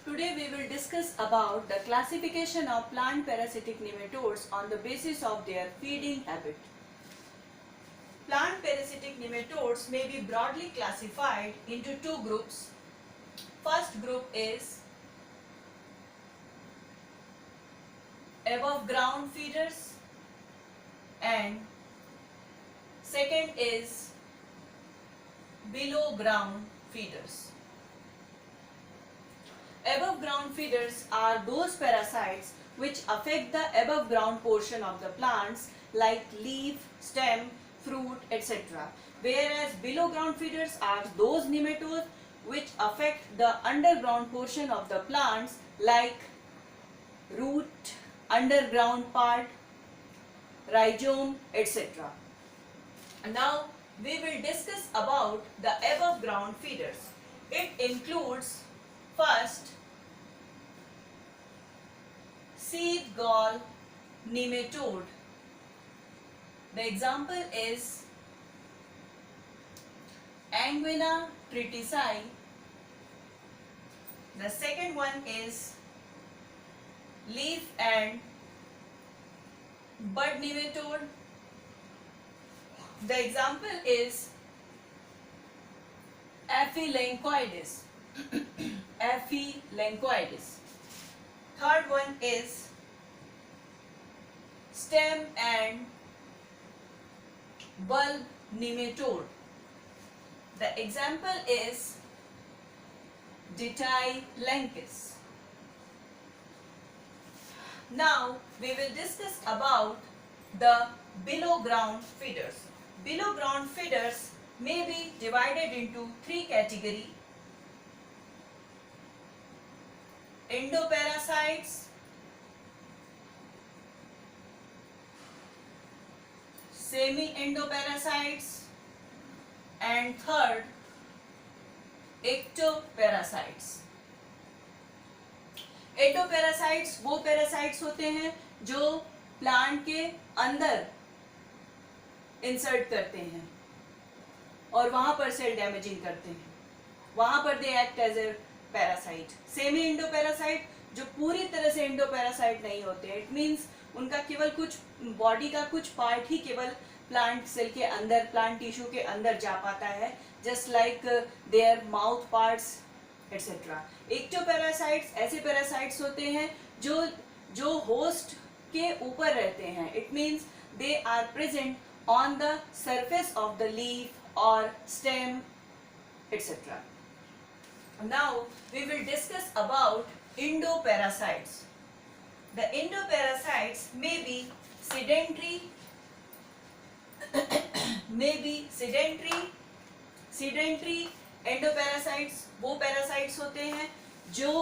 Today we will discuss about the classification of plant parasitic nematodes on the basis of their feeding habit. Plant parasitic nematodes may be broadly classified into two groups. First group is above ground feeders and second is below ground feeders. Above ground feeders are those parasites which affect the above ground portion of the plants like leaf, stem, fruit, etc. Whereas below ground feeders are those nematodes which affect the underground portion of the plants like root, underground part, rhizome, etc. Now we will discuss about the above ground feeders. It includes first seed gall nematode. The example is Angina triticei. The second one is leaf and bud nematode. The example is Aphelencoides. Aphelencoides. Third one is stem and bulb nematode. The example is Dithylencus. Now we will discuss about the below ground feeders. Below ground feeders may be divided into three categories: endoparasites, semi-endoparasites, and third, ectoparasites. Endoparasites वो parasites होते हैं जो plant के अंदर insert करते हैं और वहां पर सेल डैमेजिंग करते हैं, वहां पर they act as a parasite. Semi endoparasite जो पूरी तरह से एंडोपैरासाइट नहीं होते, इट मींस उनका केवल कुछ बॉडी का कुछ पार्ट ही केवल प्लांट सेल के अंदर, प्लांट टिश्यू के अंदर जा पाता है, just like their mouth parts etcetera. Ectoparasites ऐसे पैरासाइट्स होते हैं जो होस्ट के ऊपर रहते हैं. It means they are present on the surface of the leaf और stem etcetera. Now we will discuss about endoparasites. The endoparasites may be sedentary, endoparasites वो पैरासाइट्स होते हैं जो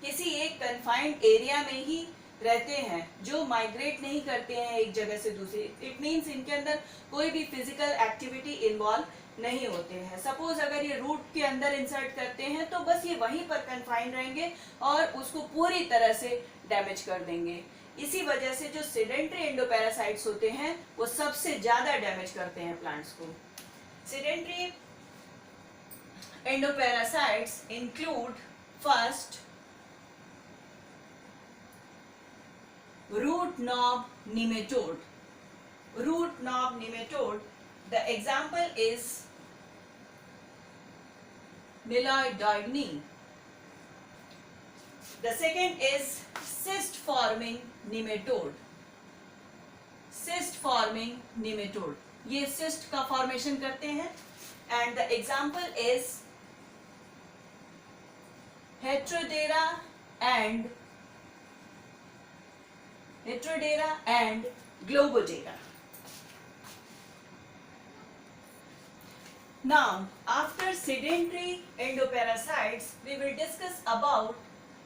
किसी एक कन्फाइंड एरिया में ही रहते हैं, जो माइग्रेट नहीं करते हैं एक जगह से दूसरी. इट मीन्स इनके अंदर कोई भी फिजिकल एक्टिविटी इन्वॉल्व नहीं होते हैं. सपोज अगर ये रूट के अंदर इंसर्ट करते हैं तो बस ये वहीं पर कन्फाइंड रहेंगे और उसको पूरी तरह से डैमेज कर देंगे. इसी वजह से जो सेडेंटरी एंडोपैरासाइट्स होते हैं वो सबसे ज्यादा डैमेज करते हैं प्लांट्स को. Sedentary endoparasites include first root knob nematode. Root knob nematode, the example is Meloidogne. The second is cyst forming nematode. Cyst forming nematode, ये cyst का formation करते हैं. And the example is Heterodera and Globodera. Now, after sedentary endoparasites, we will discuss about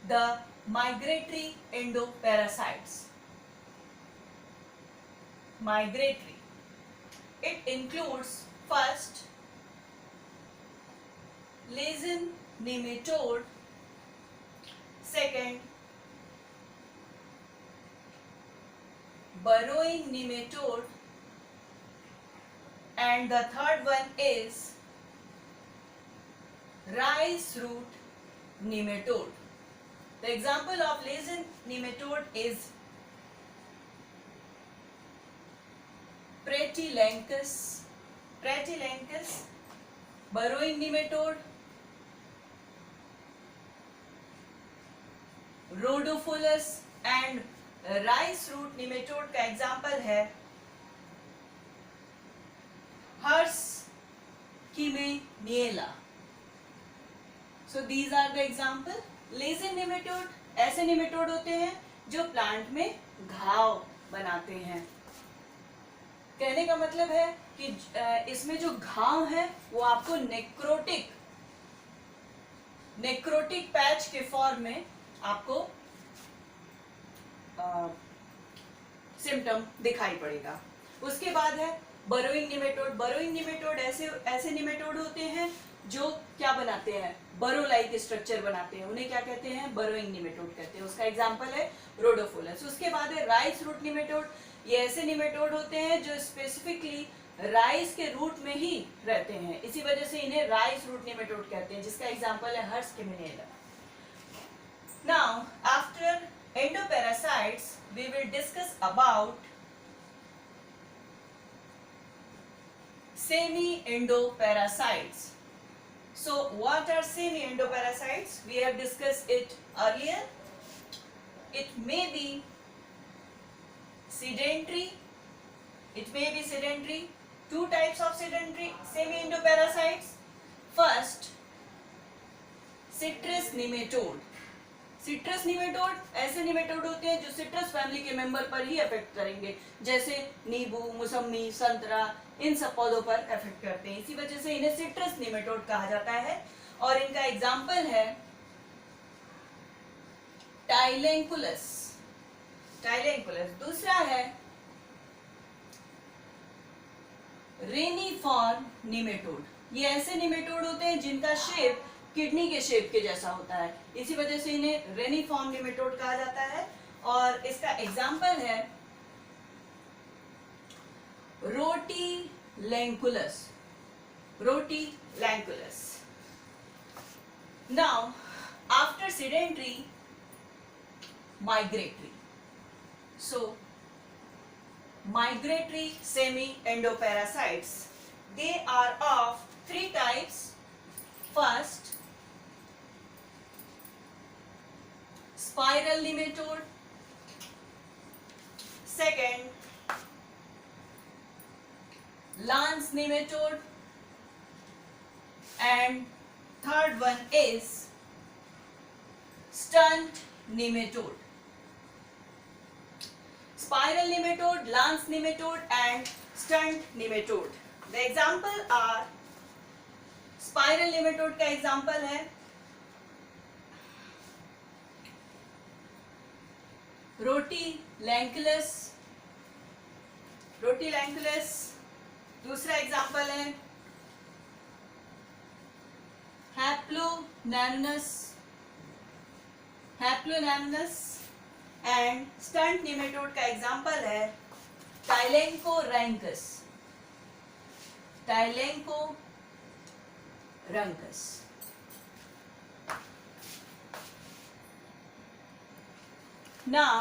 the migratory endoparasites. Migratory. It includes first Lesion nematode, second burrowing nematode, and the third one is rice root nematode. The example of Laysan nematode is Pratylancus, burrowing nematode, Rhodophilus and rice root nematode का example है hers Hymeniella. So these are the example. Laysan nematode ऐसे nematode होते हैं जो plant में घाव बनाते हैं. कहने का मतलब है कि इसमें जो घाव है वो आपको नेक्रोटिक पैच के फॉर्म में आपको सिम्टम दिखाई पड़ेगा. उसके बाद है बरोइंग निमेटोड. बरोइंग निमेटोड ऐसे निमेटोड होते हैं जो क्या बनाते हैं, बरो लाइक स्ट्रक्चर बनाते हैं. उन्हें क्या कहते हैं, बरोइंग निमेटोड कहते हैं. उसका एग्जांपल है रोडोफोलस. उसके बाद है राइस रूट निमेटोड. ये ऐसे निमेटोड होते हैं जो स्पेसिफिकली राइस के रूट में ही रहते हैं, इसी वजह से इन्हें राइस रूट निमेटोड कहते हैं, जिसका एग्जांपल है hers Hymeniella. Now, after endoparasites, we will discuss about semi-endoparasites. So, what are semi-endoparasites? We have discussed it earlier. It may be sedentary. Two types of sedentary semi-endoparasites. First, citrus nematode. Citrus nematode ऐसे nematode होते हैं जो citrus family के member पर ही affect करेंगे, जैसे नींबू, मौसमी, संतरा, इन सब पौधों पर अफेक्ट करते हैं. इसी वजह से इन्हें सिट्रस निमेटोड कहा जाता है. और इनका एग्जांपल है टाइलेंकुलस. दूसरा है रेनिफॉर्म निमेटोड. ये ऐसे निमेटोड होते हैं जिनका शेप किडनी के शेप के जैसा होता है, इसी वजह से इन्हें रेनिफॉर्म निमेटोड कहा जाता है. और इसका एग्जांपल है रोटीलैंकुलस. Now after sedentary, migratory. So migratory semi-endoparasites, they are of three types. First, spiral nematode. Second, lance nematode. And third one is stunt nematode. Spiral nematode, lance nematode and stunt nematode. The example are, spiral nematode का example है रोटीलैंकुलस. दूसरा example है हैप्लोनैमनस. And stunt nematode का example है टाइलेंकोरैंकस. Now,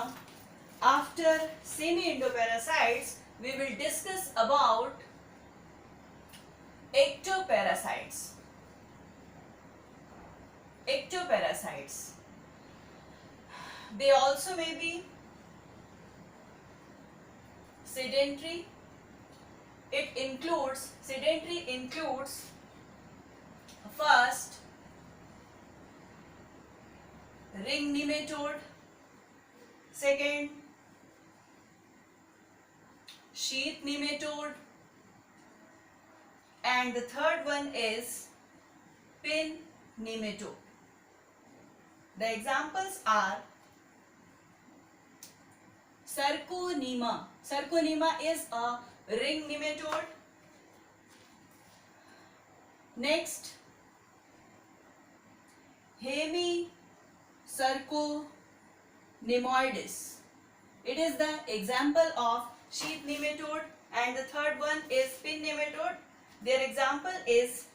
after semi-endoparasites, we will discuss about ectoparasites. They also may be sedentary. Sedentary includes first, ring nematode. Second, sheath nematode. And the third one is pin nematode. The examples are Sarconema. Sarconema is a ring nematode. Next, Hemisarconemoides. It is the example of sheath nematode. And the third one is pin nematode. Their example is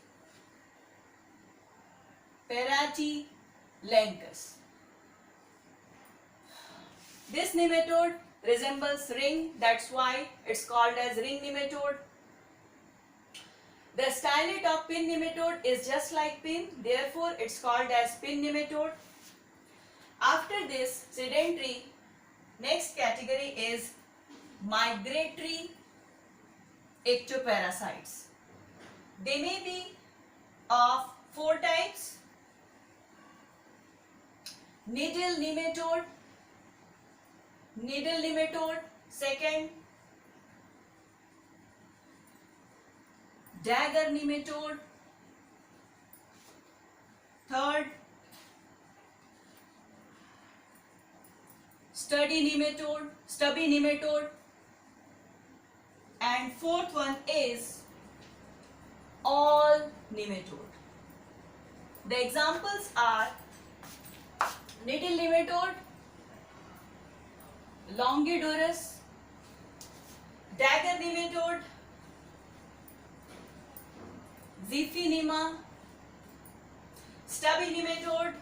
Lentus. This nematode resembles ring, that's why it's called as ring nematode. The stylet of pin nematode is just like pin, therefore it's called as pin nematode. After this sedentary, next category is migratory ectoparasites. They may be of 4 types: needle nematode, second, dagger nematode, third, stubby nematode, and fourth one is all nematode. The examples are needle nematode, Longidorus, dagger nematode, Ziphinema, stubby nematode,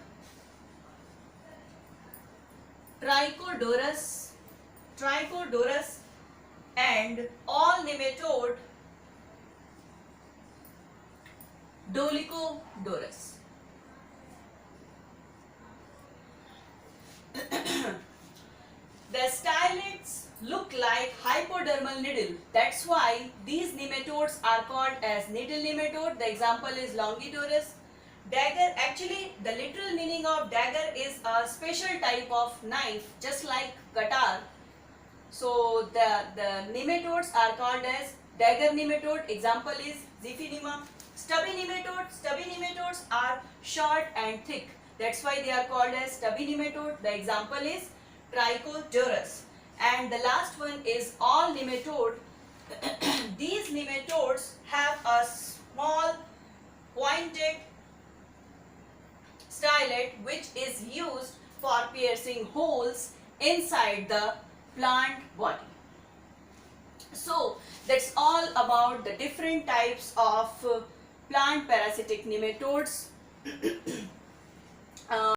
Trichodorus, and all nematode, Dolichodorus. The stylets look like hypodermal needle. That's why these nematodes are called as needle nematode. The example is Longidorus. Dagger, actually the literal meaning of dagger is a special type of knife, just like katar. So the nematodes are called as dagger nematode. Example is Ziphinema. Stubby nematodes are short and thick. That's why they are called as stubby nematode. The example is Trichodorus. And the last one is all nematode. These nematodes have a small pointed stylet which is used for piercing holes inside the plant body. So that's all about the different types of plant parasitic nematodes.